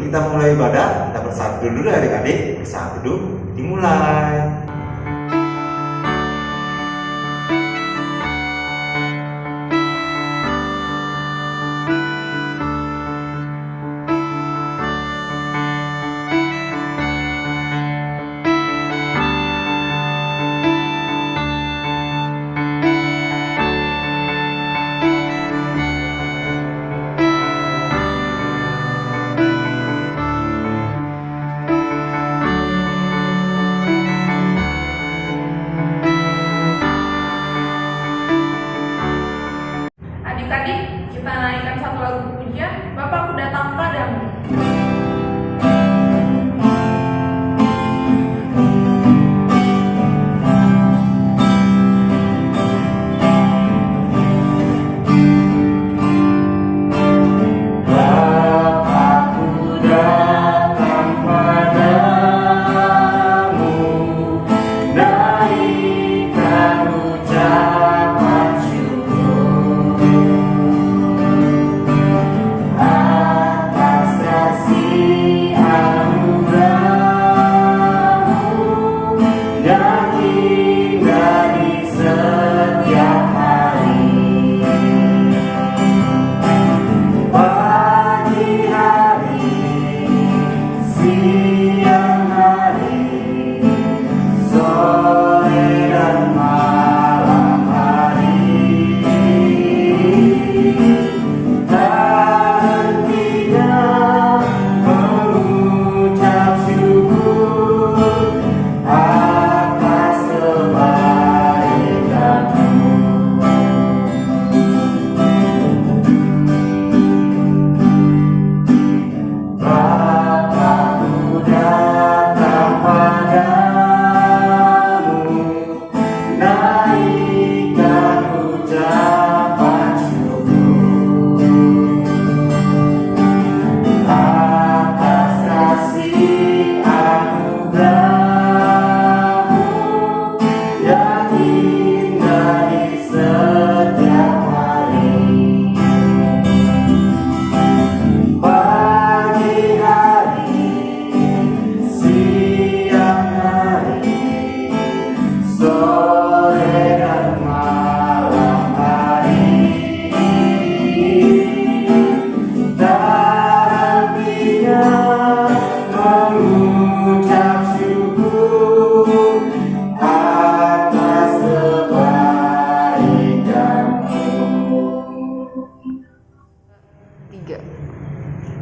kita mulai ibadah, kita bersatu dulu adik-adik. Bersatu dulu, dimulai. Adik-adik, kita naikkan satu lagu pujian, Bapakku datang padamu.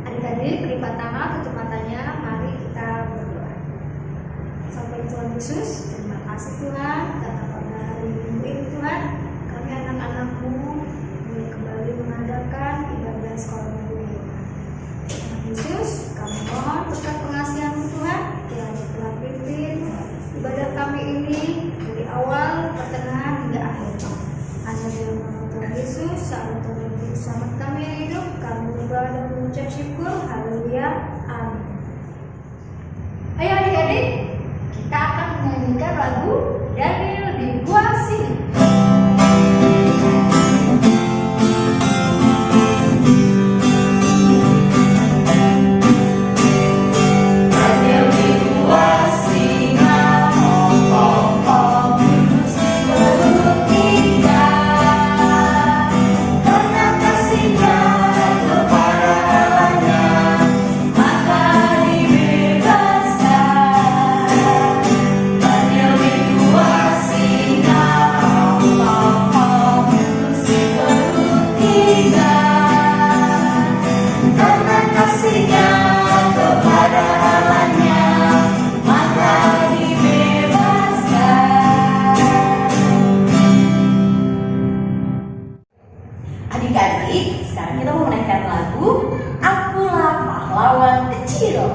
Adik-adik, lipat tangan kecepatannya, mari kita berdoa. Sampai Tuhan Yesus, terima kasih Tuhan, karena pada hari Minggu ini Tuhan, kami anak-anak-Mu boleh kembali mengadakan ibadah sekolah minggu di rumah. Tuhan Yesus, kami mohon berkat pengasihan-Mu Tuhan, kiranya telah pimpin ibadah kami ini dari awal, pertengahan hingga akhir. Hanya dalam nama Tuhan Yesus, saat Tuhan selamat kami yang hidup, kami berdoa dan mengucap syukur. Haleluya, amin. Ayo adik-adik, kita akan menyanyikan lagu Daniel di Gua Sini. Adik-adik, sekarang kita mau menaikkan lagu Akulah Pahlawan Kecil.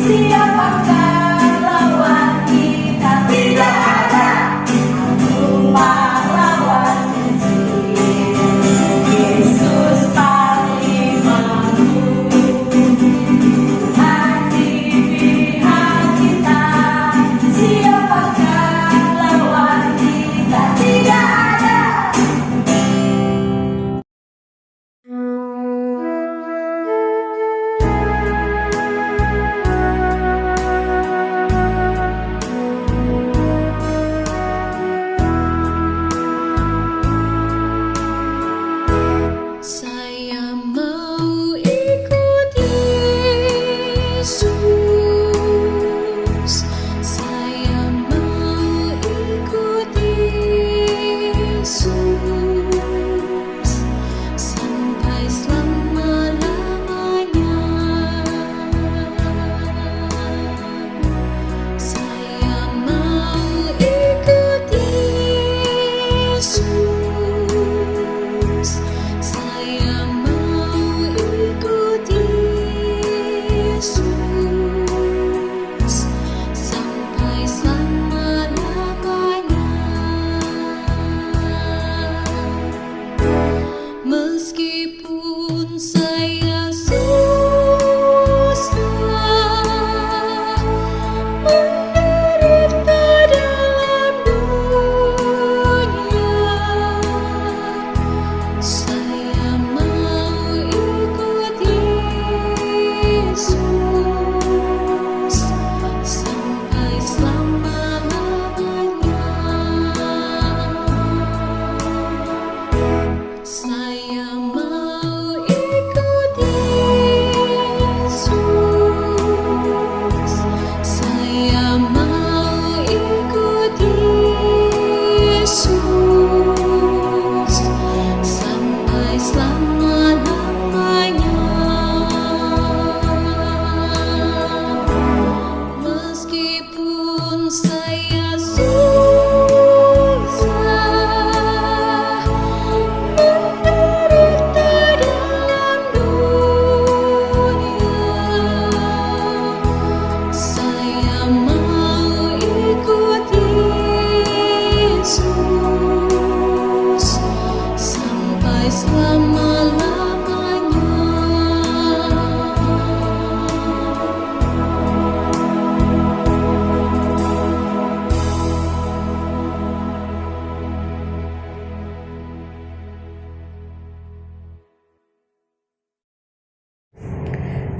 Siapakah lawan kita? Tidak ada.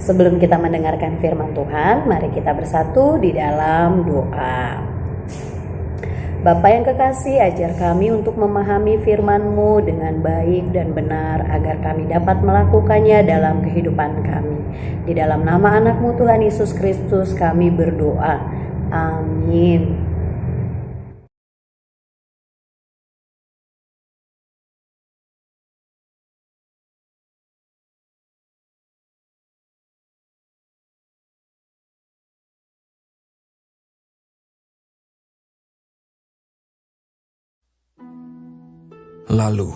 Sebelum kita mendengarkan firman Tuhan, mari kita bersatu di dalam doa. Bapa yang kekasih, ajar kami untuk memahami firman-Mu dengan baik dan benar agar kami dapat melakukannya dalam kehidupan kami. Di dalam nama anak-Mu Tuhan Yesus Kristus kami berdoa. Amin. Lalu,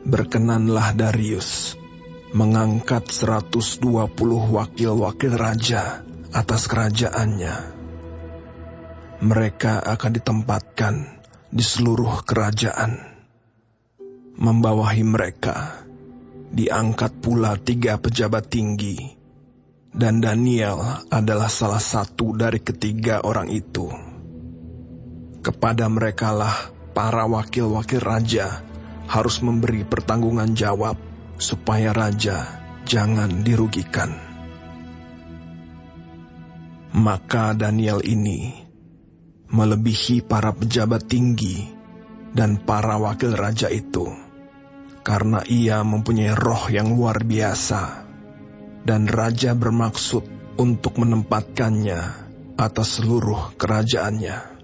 berkenanlah Darius mengangkat 120 wakil-wakil raja atas kerajaannya. Mereka akan ditempatkan di seluruh kerajaan. Membawahi mereka, diangkat pula 3 pejabat tinggi, dan Daniel adalah salah satu dari ketiga orang itu. Kepada merekalah para wakil-wakil raja harus memberi pertanggungan jawab supaya raja jangan dirugikan. Maka Daniel ini melebihi para pejabat tinggi dan para wakil raja itu, karena ia mempunyai roh yang luar biasa, dan raja bermaksud untuk menempatkannya atas seluruh kerajaannya.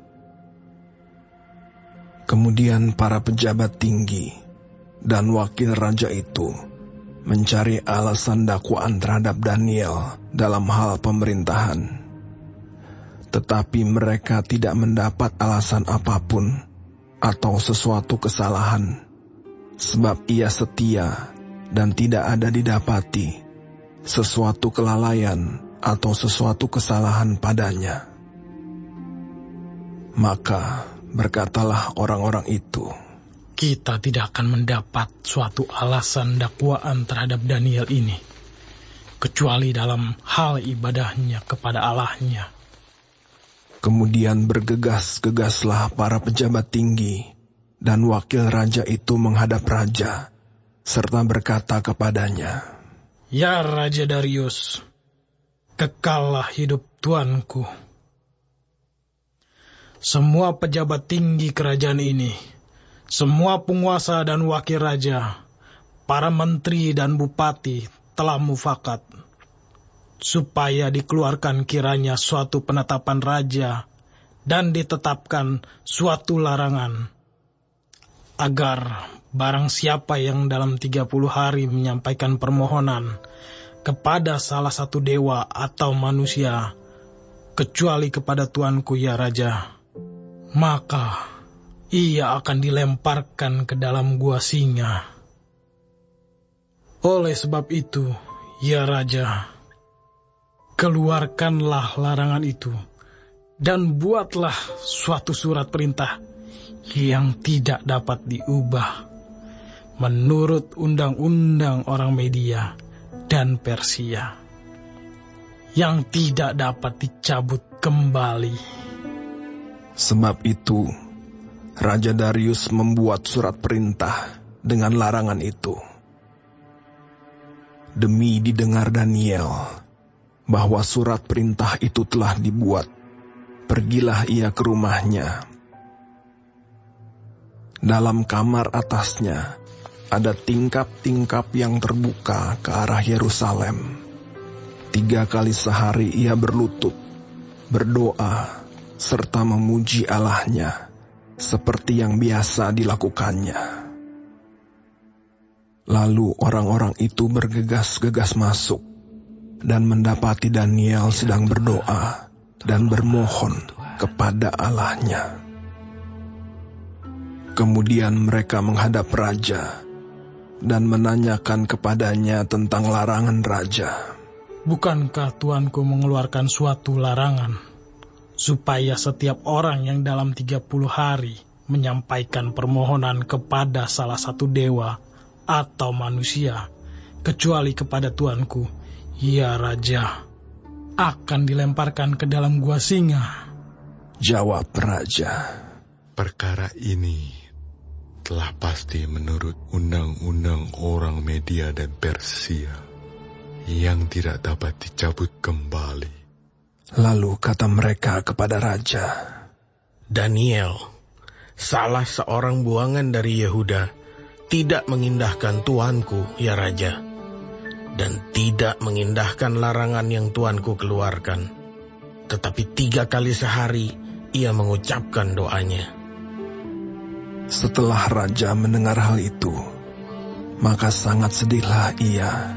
Kemudian para pejabat tinggi dan wakil raja itu mencari alasan dakwaan terhadap Daniel dalam hal pemerintahan. Tetapi mereka tidak mendapat alasan apapun atau sesuatu kesalahan, sebab ia setia dan tidak ada didapati sesuatu kelalaian atau sesuatu kesalahan padanya. Maka berkatalah orang-orang itu, kita tidak akan mendapat suatu alasan dakwaan terhadap Daniel ini, kecuali dalam hal ibadahnya kepada Allahnya. Kemudian bergegas-gegaslah para pejabat tinggi dan wakil raja itu menghadap raja, serta berkata kepadanya, Ya Raja Darius, kekallah hidup tuanku. Semua pejabat tinggi kerajaan ini, semua penguasa dan wakil raja, para menteri dan bupati telah mufakat, supaya dikeluarkan kiranya suatu penetapan raja dan ditetapkan suatu larangan, agar barang siapa yang dalam 30 hari menyampaikan permohonan kepada salah satu dewa atau manusia, kecuali kepada tuanku ya Raja, maka ia akan dilemparkan ke dalam gua singa. Oleh sebab itu, ya Raja, keluarkanlah larangan itu dan buatlah suatu surat perintah yang tidak dapat diubah menurut undang-undang orang Media dan Persia, yang tidak dapat dicabut kembali. Sebab itu, Raja Darius membuat surat perintah dengan larangan itu. Demi didengar Daniel bahwa surat perintah itu telah dibuat, pergilah ia ke rumahnya. Dalam kamar atasnya ada tingkap-tingkap yang terbuka ke arah Yerusalem. 3 kali sehari ia berlutut, berdoa, serta memuji Allahnya, seperti yang biasa dilakukannya. Lalu orang-orang itu bergegas-gegas masuk, dan mendapati Daniel sedang berdoa dan bermohon kepada Allahnya. Kemudian mereka menghadap raja, dan menanyakan kepadanya tentang larangan raja. Bukankah tuanku mengeluarkan suatu larangan, supaya setiap orang yang dalam 30 hari menyampaikan permohonan kepada salah satu dewa atau manusia, kecuali kepada tuanku, ya Raja, akan dilemparkan ke dalam gua singa? Jawab raja, perkara ini telah pasti menurut undang-undang orang Media dan Persia. yang tidak dapat dicabut kembali. Lalu kata mereka kepada raja, Daniel, salah seorang buangan dari Yehuda, tidak mengindahkan tuanku, ya Raja, dan tidak mengindahkan larangan yang tuanku keluarkan. Tetapi 3 kali sehari ia mengucapkan doanya. Setelah raja mendengar hal itu, maka sangat sedihlah ia,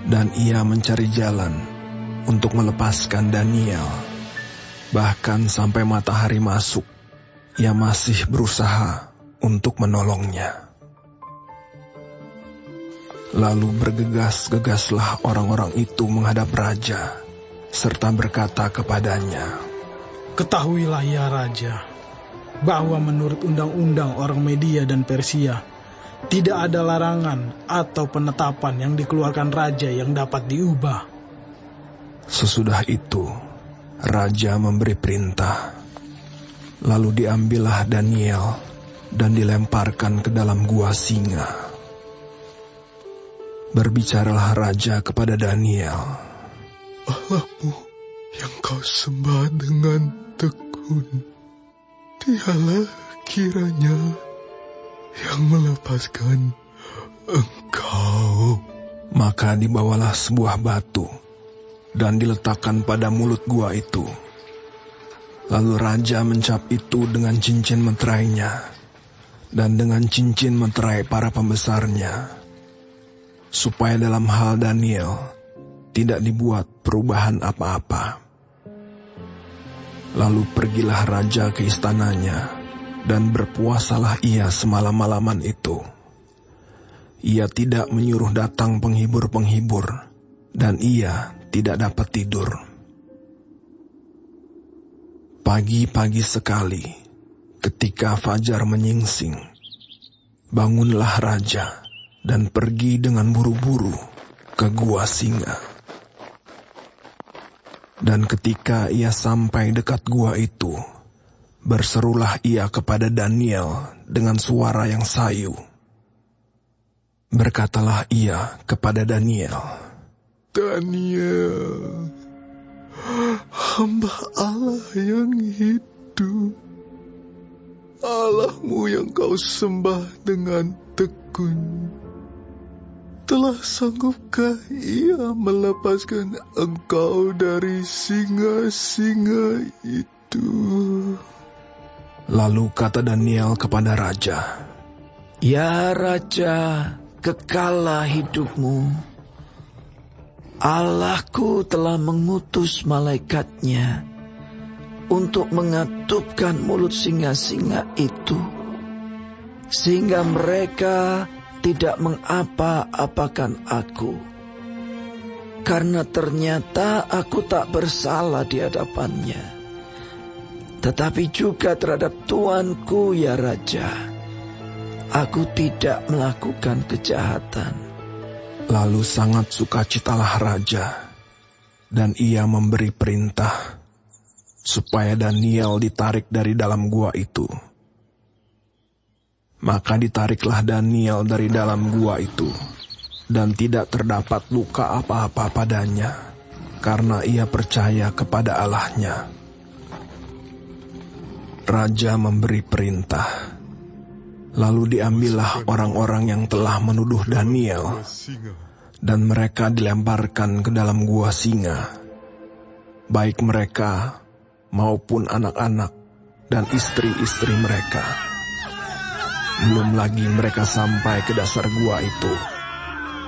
dan ia mencari jalan untuk melepaskan Daniel. Bahkan sampai matahari masuk, ia masih berusaha untuk menolongnya. Lalu bergegas-gegaslah orang-orang itu menghadap raja, serta berkata kepadanya, Ketahuilah ya Raja, bahwa menurut undang-undang orang Media dan Persia, tidak ada larangan atau penetapan yang dikeluarkan raja yang dapat diubah. Sesudah itu, raja memberi perintah. Lalu diambillah Daniel dan dilemparkan ke dalam gua singa. Berbicaralah raja kepada Daniel, Allahmu yang kau sembah dengan tekun, dialah kiranya yang melepaskan engkau. Maka dibawalah sebuah batu dan diletakkan pada mulut gua itu. Lalu raja mencap itu dengan cincin meterainya dan dengan cincin meterai para pembesarnya, supaya dalam hal Daniel tidak dibuat perubahan apa-apa. Lalu pergilah raja ke istananya, dan berpuasalah ia semalam-malaman itu. Ia tidak menyuruh datang penghibur-penghibur, dan ia tidak dapat tidur. Pagi-pagi sekali, ketika fajar menyingsing, bangunlah raja dan pergi dengan buru-buru ke gua singa. Dan ketika ia sampai dekat gua itu, berserulah ia kepada Daniel dengan suara yang sayu. Berkatalah ia kepada Daniel, Daniel, hamba Allah yang hidup, Allahmu yang kau sembah dengan tekun, telah sanggupkah ia melepaskan engkau dari singa-singa itu? Lalu kata Daniel kepada raja, Ya Raja, kekallah hidupmu. Allahku telah mengutus malaikatnya untuk mengatupkan mulut singa-singa itu, sehingga mereka tidak mengapa-apakan aku. Karena ternyata aku tak bersalah di hadapannya, tetapi juga terhadap tuanku ya Raja, aku tidak melakukan kejahatan. Lalu sangat sukacitalah raja, dan ia memberi perintah supaya Daniel ditarik dari dalam gua itu. Maka ditariklah Daniel dari dalam gua itu, dan tidak terdapat luka apa-apa padanya, karena ia percaya kepada Allahnya. Raja memberi perintah, lalu diambillah orang-orang yang telah menuduh Daniel, dan mereka dilemparkan ke dalam gua singa, baik mereka maupun anak-anak dan istri-istri mereka. Belum lagi mereka sampai ke dasar gua itu,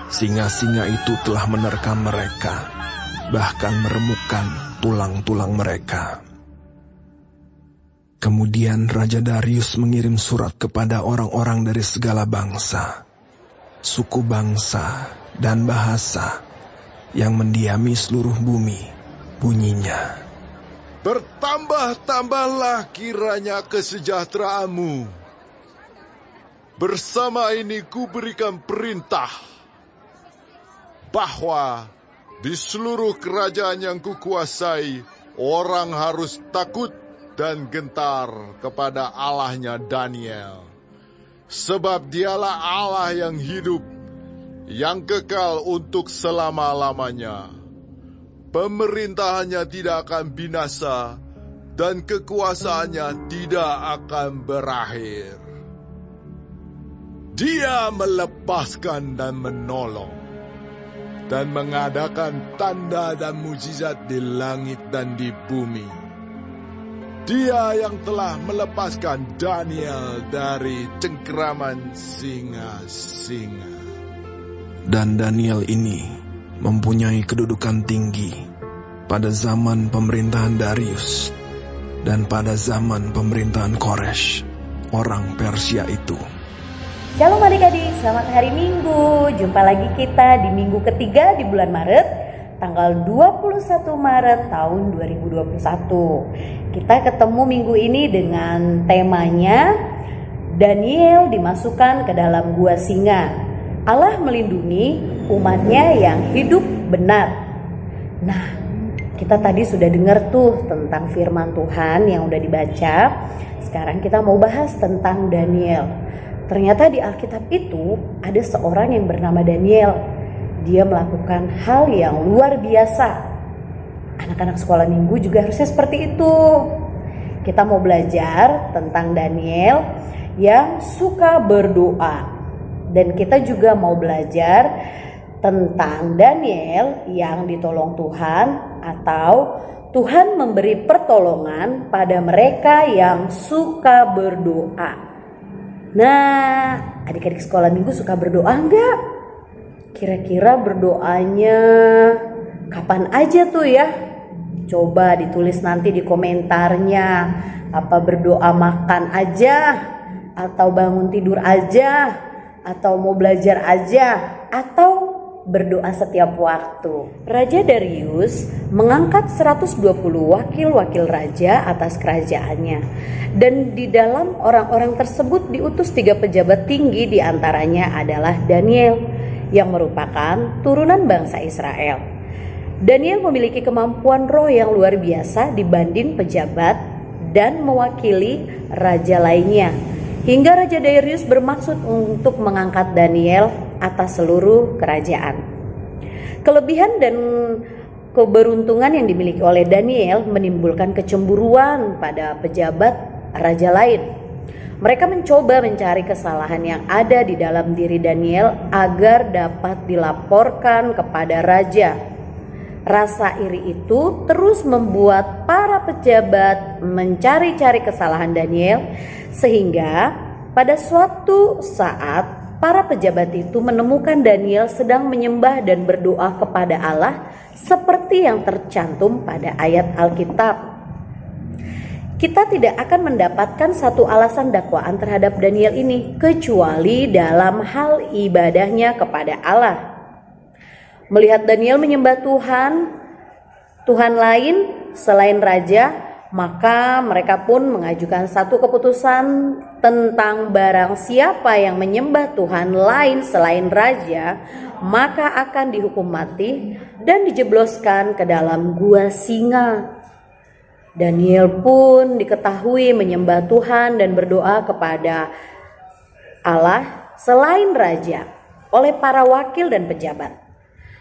singa-singa itu telah menerkam mereka, bahkan meremukkan tulang-tulang mereka. Kemudian Raja Darius mengirim surat kepada orang-orang dari segala bangsa, suku bangsa, dan bahasa yang mendiami seluruh bumi. Bunyinya, Bertambah-tambahlah kiranya kesejahteraanmu. Bersama ini kuberikan perintah bahwa di seluruh kerajaan yang kukuasai, orang harus takut dan gentar kepada Allahnya Daniel. Sebab dialah Allah yang hidup, yang kekal untuk selama-lamanya. Pemerintahannya tidak akan binasa dan kekuasaannya tidak akan berakhir. Dia melepaskan dan menolong dan mengadakan tanda dan mukjizat di langit dan di bumi. Dia yang telah melepaskan Daniel dari cengkeraman singa-singa. Dan Daniel ini mempunyai kedudukan tinggi pada zaman pemerintahan Darius dan pada zaman pemerintahan Koresh, orang Persia itu. Shalom adik-adik, selamat hari Minggu. Jumpa lagi kita di minggu ketiga di bulan Maret, tanggal 21 Maret tahun 2021. Kita ketemu minggu ini dengan temanya Daniel dimasukkan ke dalam gua singa. Allah melindungi umatnya yang hidup benar. Nah, kita tadi sudah dengar tuh tentang firman Tuhan yang udah dibaca. Sekarang kita mau bahas tentang Daniel. Ternyata di Alkitab itu ada seorang yang bernama Daniel. Dia melakukan hal yang luar biasa. Anak-anak sekolah minggu juga harusnya seperti itu. Kita mau belajar tentang Daniel yang suka berdoa. Dan kita juga mau belajar tentang Daniel yang ditolong Tuhan atau Tuhan memberi pertolongan pada mereka yang suka berdoa. Nah, adik-adik sekolah minggu suka berdoa enggak? Kira-kira berdoanya kapan aja tuh ya? Coba ditulis nanti di komentarnya. Apa berdoa makan aja? Atau bangun tidur aja? Atau mau belajar aja? Atau berdoa setiap waktu? Raja Darius mengangkat 120 wakil-wakil raja atas kerajaannya. Dan di dalam orang-orang tersebut diutus 3 pejabat tinggi, diantaranya adalah Daniel yang merupakan turunan bangsa Israel. Daniel memiliki kemampuan roh yang luar biasa dibanding pejabat dan mewakili raja lainnya. Hingga Raja Darius bermaksud untuk mengangkat Daniel atas seluruh kerajaan. Kelebihan dan keberuntungan yang dimiliki oleh Daniel menimbulkan kecemburuan pada pejabat raja lain. Mereka mencoba mencari kesalahan yang ada di dalam diri Daniel agar dapat dilaporkan kepada raja. Rasa iri itu terus membuat para pejabat mencari-cari kesalahan Daniel, sehingga pada suatu saat para pejabat itu menemukan Daniel sedang menyembah dan berdoa kepada Allah seperti yang tercantum pada ayat Alkitab. Kita tidak akan mendapatkan satu alasan dakwaan terhadap Daniel ini kecuali dalam hal ibadahnya kepada Allah. Melihat Daniel menyembah Tuhan lain selain raja, maka mereka pun mengajukan satu keputusan tentang barang siapa yang menyembah Tuhan lain selain raja, maka akan dihukum mati dan dijebloskan ke dalam gua singa. Daniel pun diketahui menyembah Tuhan dan berdoa kepada Allah selain raja oleh para wakil dan pejabat.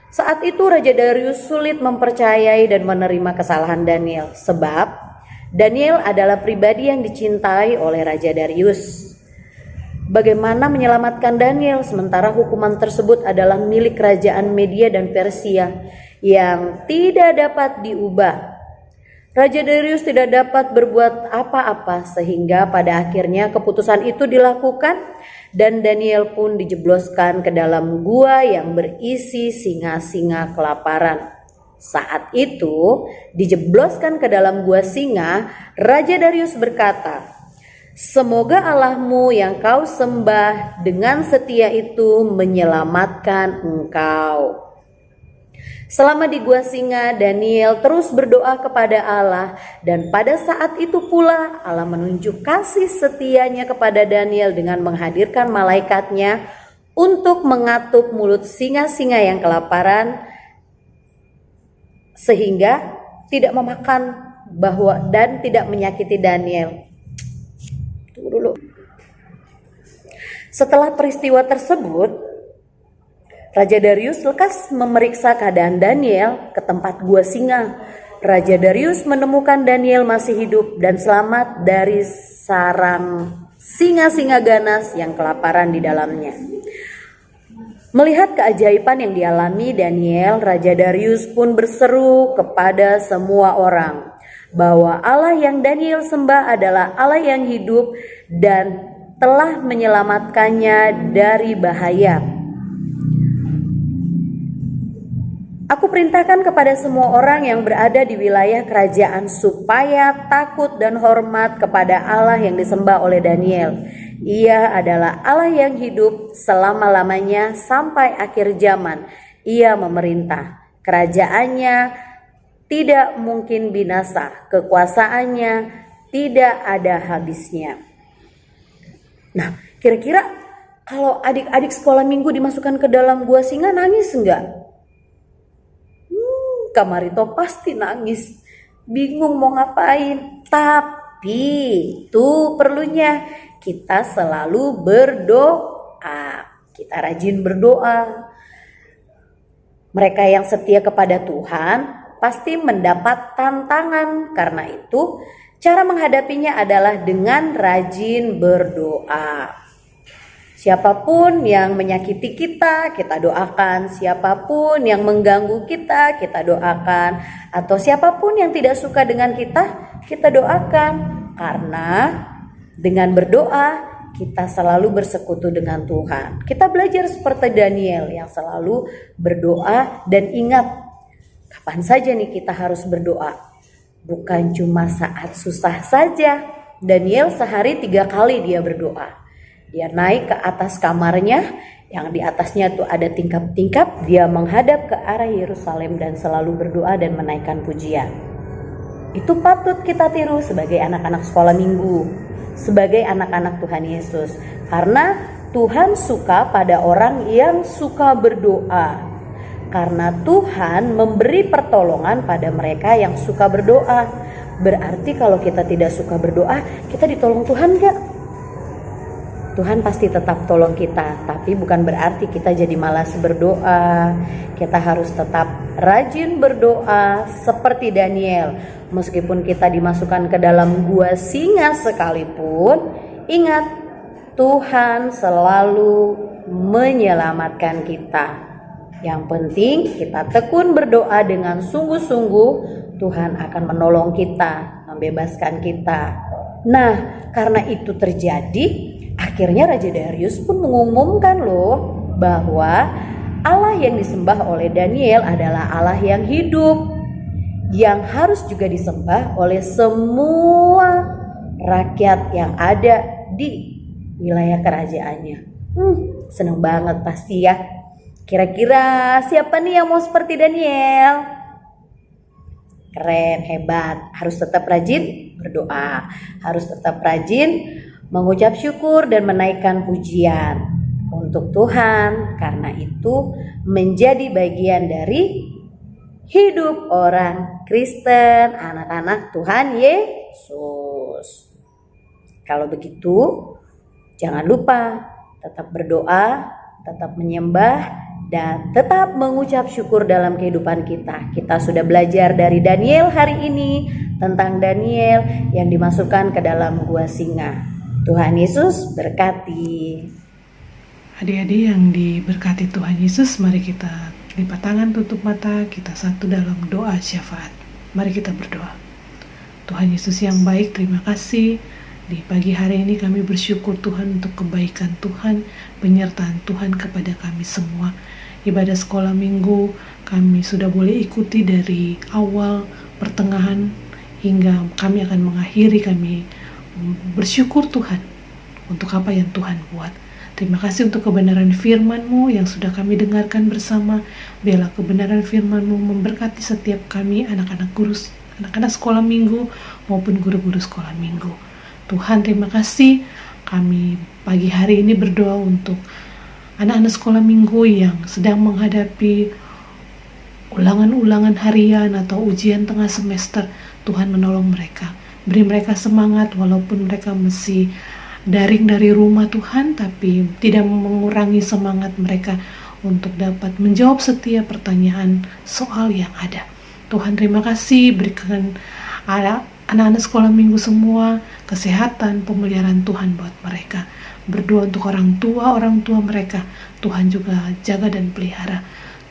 Saat itu Raja Darius sulit mempercayai dan menerima kesalahan Daniel, sebab Daniel adalah pribadi yang dicintai oleh Raja Darius. Bagaimana menyelamatkan Daniel sementara hukuman tersebut adalah milik kerajaan Media dan Persia yang tidak dapat diubah? Raja Darius tidak dapat berbuat apa-apa sehingga pada akhirnya keputusan itu dilakukan dan Daniel pun dijebloskan ke dalam gua yang berisi singa-singa kelaparan. Saat itu dijebloskan ke dalam gua singa, Raja Darius berkata, "Semoga Allahmu yang kau sembah dengan setia itu menyelamatkan engkau." Selama di gua singa, Daniel terus berdoa kepada Allah, dan pada saat itu pula Allah menunjuk kasih setianya kepada Daniel dengan menghadirkan malaikatnya untuk mengatup mulut singa-singa yang kelaparan sehingga tidak memakan dan tidak menyakiti Daniel. Tunggu dulu. Setelah peristiwa tersebut, Raja Darius lekas memeriksa keadaan Daniel ke tempat gua singa. Raja Darius menemukan Daniel masih hidup dan selamat dari sarang singa-singa ganas yang kelaparan di dalamnya. Melihat keajaiban yang dialami Daniel, Raja Darius pun berseru kepada semua orang bahwa Allah yang Daniel sembah adalah Allah yang hidup dan telah menyelamatkannya dari bahaya. Aku perintahkan kepada semua orang yang berada di wilayah kerajaan supaya takut dan hormat kepada Allah yang disembah oleh Daniel. Ia adalah Allah yang hidup selama-lamanya sampai akhir zaman. Ia memerintah. Kerajaannya tidak mungkin binasa. Kekuasaannya tidak ada habisnya. Nah, kira-kira kalau adik-adik sekolah minggu dimasukkan ke dalam gua singa, nangis enggak? Kak Marito pasti nangis, bingung mau ngapain. Tapi itu perlunya kita selalu berdoa. Kita rajin berdoa. Mereka yang setia kepada Tuhan pasti mendapat tantangan. Karena itu cara menghadapinya adalah dengan rajin berdoa. Siapapun yang menyakiti kita, kita doakan. Siapapun yang mengganggu kita, kita doakan. Atau siapapun yang tidak suka dengan kita doakan. Karena dengan berdoa, kita selalu bersekutu dengan Tuhan. Kita belajar seperti Daniel yang selalu berdoa. Dan ingat, kapan saja nih kita harus berdoa? Bukan cuma saat susah saja. Daniel sehari 3 kali dia berdoa. Dia naik ke atas kamarnya, yang di atasnya tuh ada tingkap-tingkap. Dia menghadap ke arah Yerusalem dan selalu berdoa dan menaikkan pujian. Itu patut kita tiru sebagai anak-anak sekolah minggu, sebagai anak-anak Tuhan Yesus. Karena Tuhan suka pada orang yang suka berdoa. Karena Tuhan memberi pertolongan pada mereka yang suka berdoa. Berarti kalau kita tidak suka berdoa, kita ditolong Tuhan gak? Tuhan pasti tetap tolong kita, tapi bukan berarti kita jadi malas berdoa. Kita harus tetap rajin berdoa seperti Daniel. Meskipun kita dimasukkan ke dalam gua singa sekalipun, ingat, Tuhan selalu menyelamatkan kita. Yang penting kita tekun berdoa dengan sungguh-sungguh, Tuhan akan menolong kita, membebaskan kita. Nah, karena itu terjadi, akhirnya Raja Darius pun mengumumkan loh bahwa Allah yang disembah oleh Daniel adalah Allah yang hidup, yang harus juga disembah oleh semua rakyat yang ada di wilayah kerajaannya. Seneng banget pasti ya. Kira-kira siapa nih yang mau seperti Daniel? Keren, hebat. Harus tetap rajin berdoa, harus tetap rajin mengucap syukur dan menaikkan pujian untuk Tuhan. Karena itu menjadi bagian dari hidup orang Kristen, anak-anak Tuhan Yesus. Kalau begitu, jangan lupa tetap berdoa, tetap menyembah, dan tetap mengucap syukur dalam kehidupan kita. Kita sudah belajar dari Daniel hari ini tentang Daniel yang dimasukkan ke dalam gua singa. Tuhan Yesus berkati. Adik-adik yang diberkati Tuhan Yesus, mari kita lipat tangan, tutup mata, kita satu dalam doa syafaat. Mari kita berdoa. Tuhan Yesus yang baik, terima kasih. Di pagi hari ini kami bersyukur Tuhan untuk kebaikan Tuhan, penyertaan Tuhan kepada kami semua. Ibadah sekolah minggu kami sudah boleh ikuti dari awal, pertengahan, hingga kami akan mengakhiri. Kami bersyukur Tuhan untuk apa yang Tuhan buat. Terima kasih untuk kebenaran firman-Mu yang sudah kami dengarkan bersama. Biarlah kebenaran firman-Mu memberkati setiap kami, anak-anak guru, anak-anak sekolah minggu maupun guru-guru sekolah minggu. Tuhan, terima kasih. Kami pagi hari ini berdoa untuk anak-anak sekolah minggu yang sedang menghadapi ulangan-ulangan harian atau ujian tengah semester. Tuhan menolong mereka. Beri mereka semangat walaupun mereka masih daring dari rumah Tuhan, tapi tidak mengurangi semangat mereka untuk dapat menjawab setiap pertanyaan soal yang ada. Tuhan, terima kasih, berikan anak-anak sekolah minggu semua kesehatan, pemeliharaan Tuhan buat mereka. Berdoa untuk orang tua mereka, Tuhan juga jaga dan pelihara.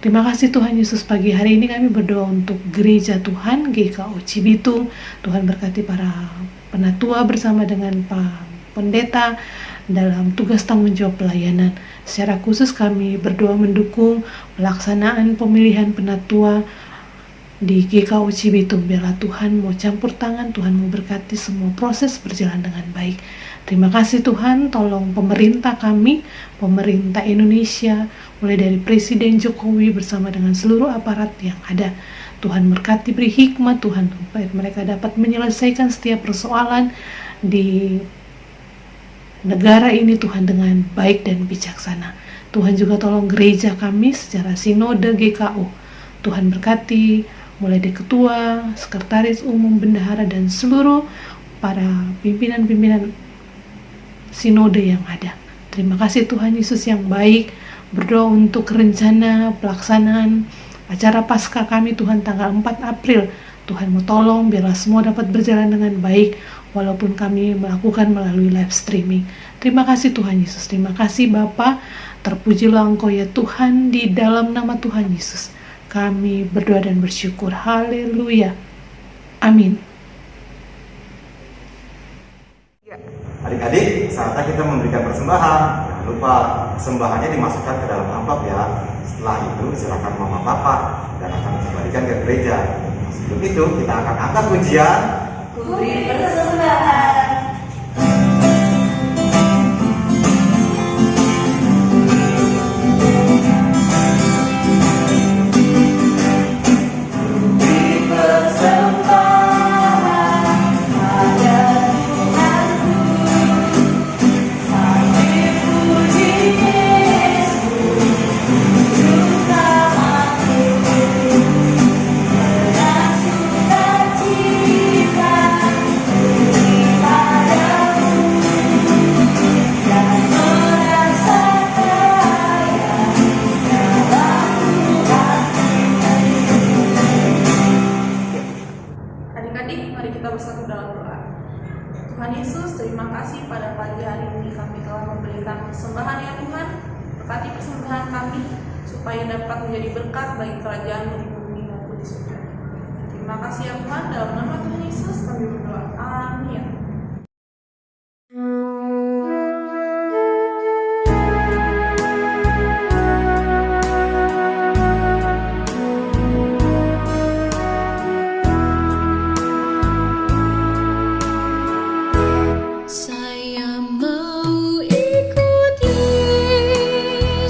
Terima kasih Tuhan Yesus, pagi hari ini kami berdoa untuk gereja Tuhan GKO Cibitung. Tuhan berkati para penatua bersama dengan Pak Pendeta dalam tugas tanggung jawab pelayanan. Secara khusus kami berdoa mendukung pelaksanaan pemilihan penatua di GKO Cibitung. Biarlah Tuhan mau campur tangan, Tuhan mau berkati semua proses berjalan dengan baik. Terima kasih Tuhan, tolong pemerintah kami, pemerintah Indonesia, mulai dari Presiden Jokowi bersama dengan seluruh aparat yang ada. Tuhan berkati, beri hikmat Tuhan, supaya mereka dapat menyelesaikan setiap persoalan di negara ini Tuhan dengan baik dan bijaksana. Tuhan juga tolong gereja kami secara sinode GKO. Tuhan berkati, mulai dari ketua, sekretaris umum, bendahara, dan seluruh para pimpinan-pimpinan sinode yang ada. Terima kasih Tuhan Yesus yang baik. Berdoa untuk rencana pelaksanaan acara Paskah kami Tuhan tanggal 4 April. Tuhan mau tolong biarlah semua dapat berjalan dengan baik walaupun kami melakukan melalui live streaming. Terima kasih Tuhan Yesus. Terima kasih Bapa. Terpujilah Engkau ya Tuhan, di dalam nama Tuhan Yesus kami berdoa dan bersyukur. Haleluya. Amin. Adik-adik, saatnya kita memberikan persembahan. Jangan lupa persembahannya dimasukkan ke dalam amplop ya. Setelah itu silakan mama papa dan akan dikembalikan ke gereja. Sebelum itu kita akan angkat pujian. Beri persembahan. Persembahan ya Tuhan, berkati persembahan kami supaya dapat menjadi berkat bagi kerajaan-Mu di bumi maupun di surga. Terima kasih ya Tuhan, dalam nama Tuhan Yesus kami berdoa. Amin.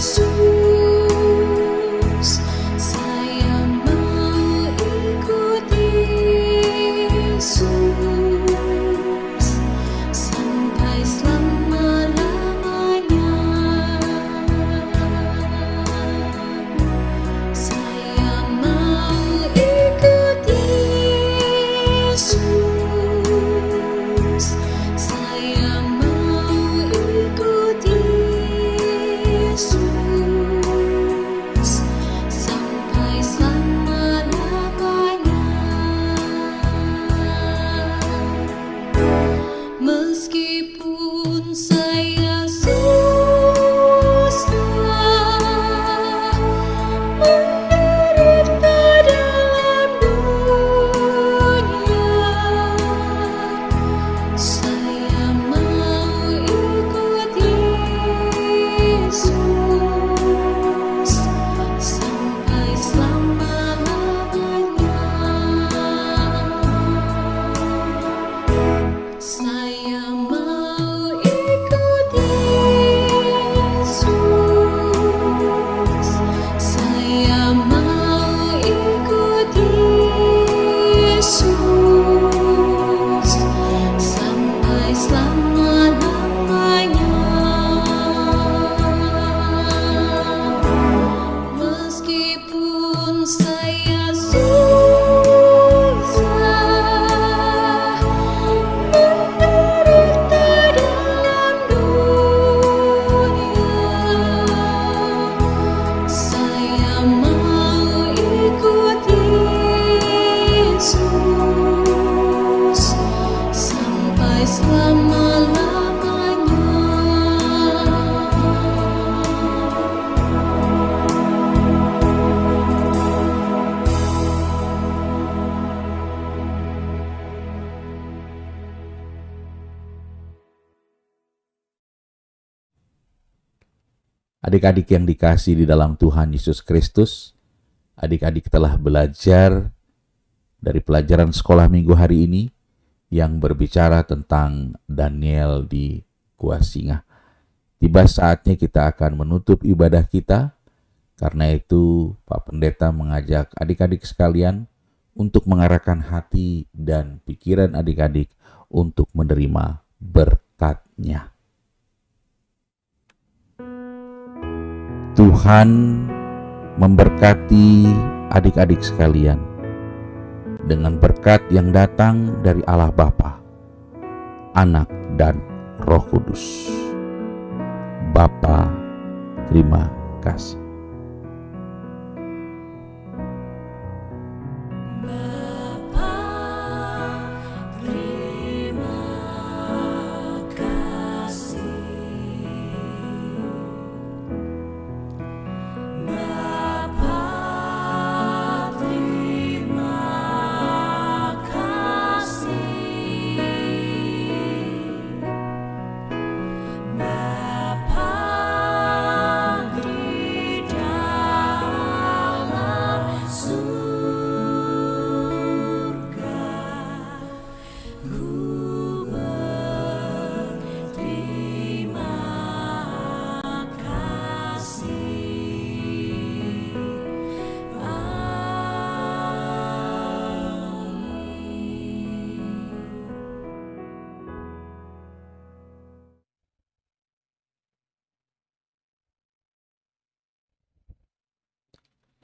Yesus Adik-adik yang dikasihi di dalam Tuhan Yesus Kristus, adik-adik telah belajar dari pelajaran sekolah minggu hari ini yang berbicara tentang Daniel di Gua Singa. Tiba saatnya kita akan menutup ibadah kita. Karena itu Pak Pendeta mengajak adik-adik sekalian untuk mengarahkan hati dan pikiran adik-adik untuk menerima berkat-Nya. Tuhan memberkati adik-adik sekalian dengan berkat yang datang dari Allah Bapa, Anak, dan Roh Kudus. Bapa, terima kasih.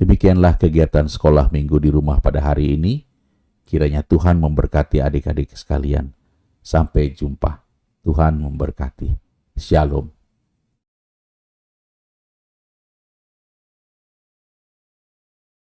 Demikianlah kegiatan sekolah minggu di rumah pada hari ini. Kiranya Tuhan memberkati adik-adik sekalian. Sampai jumpa. Tuhan memberkati. Shalom.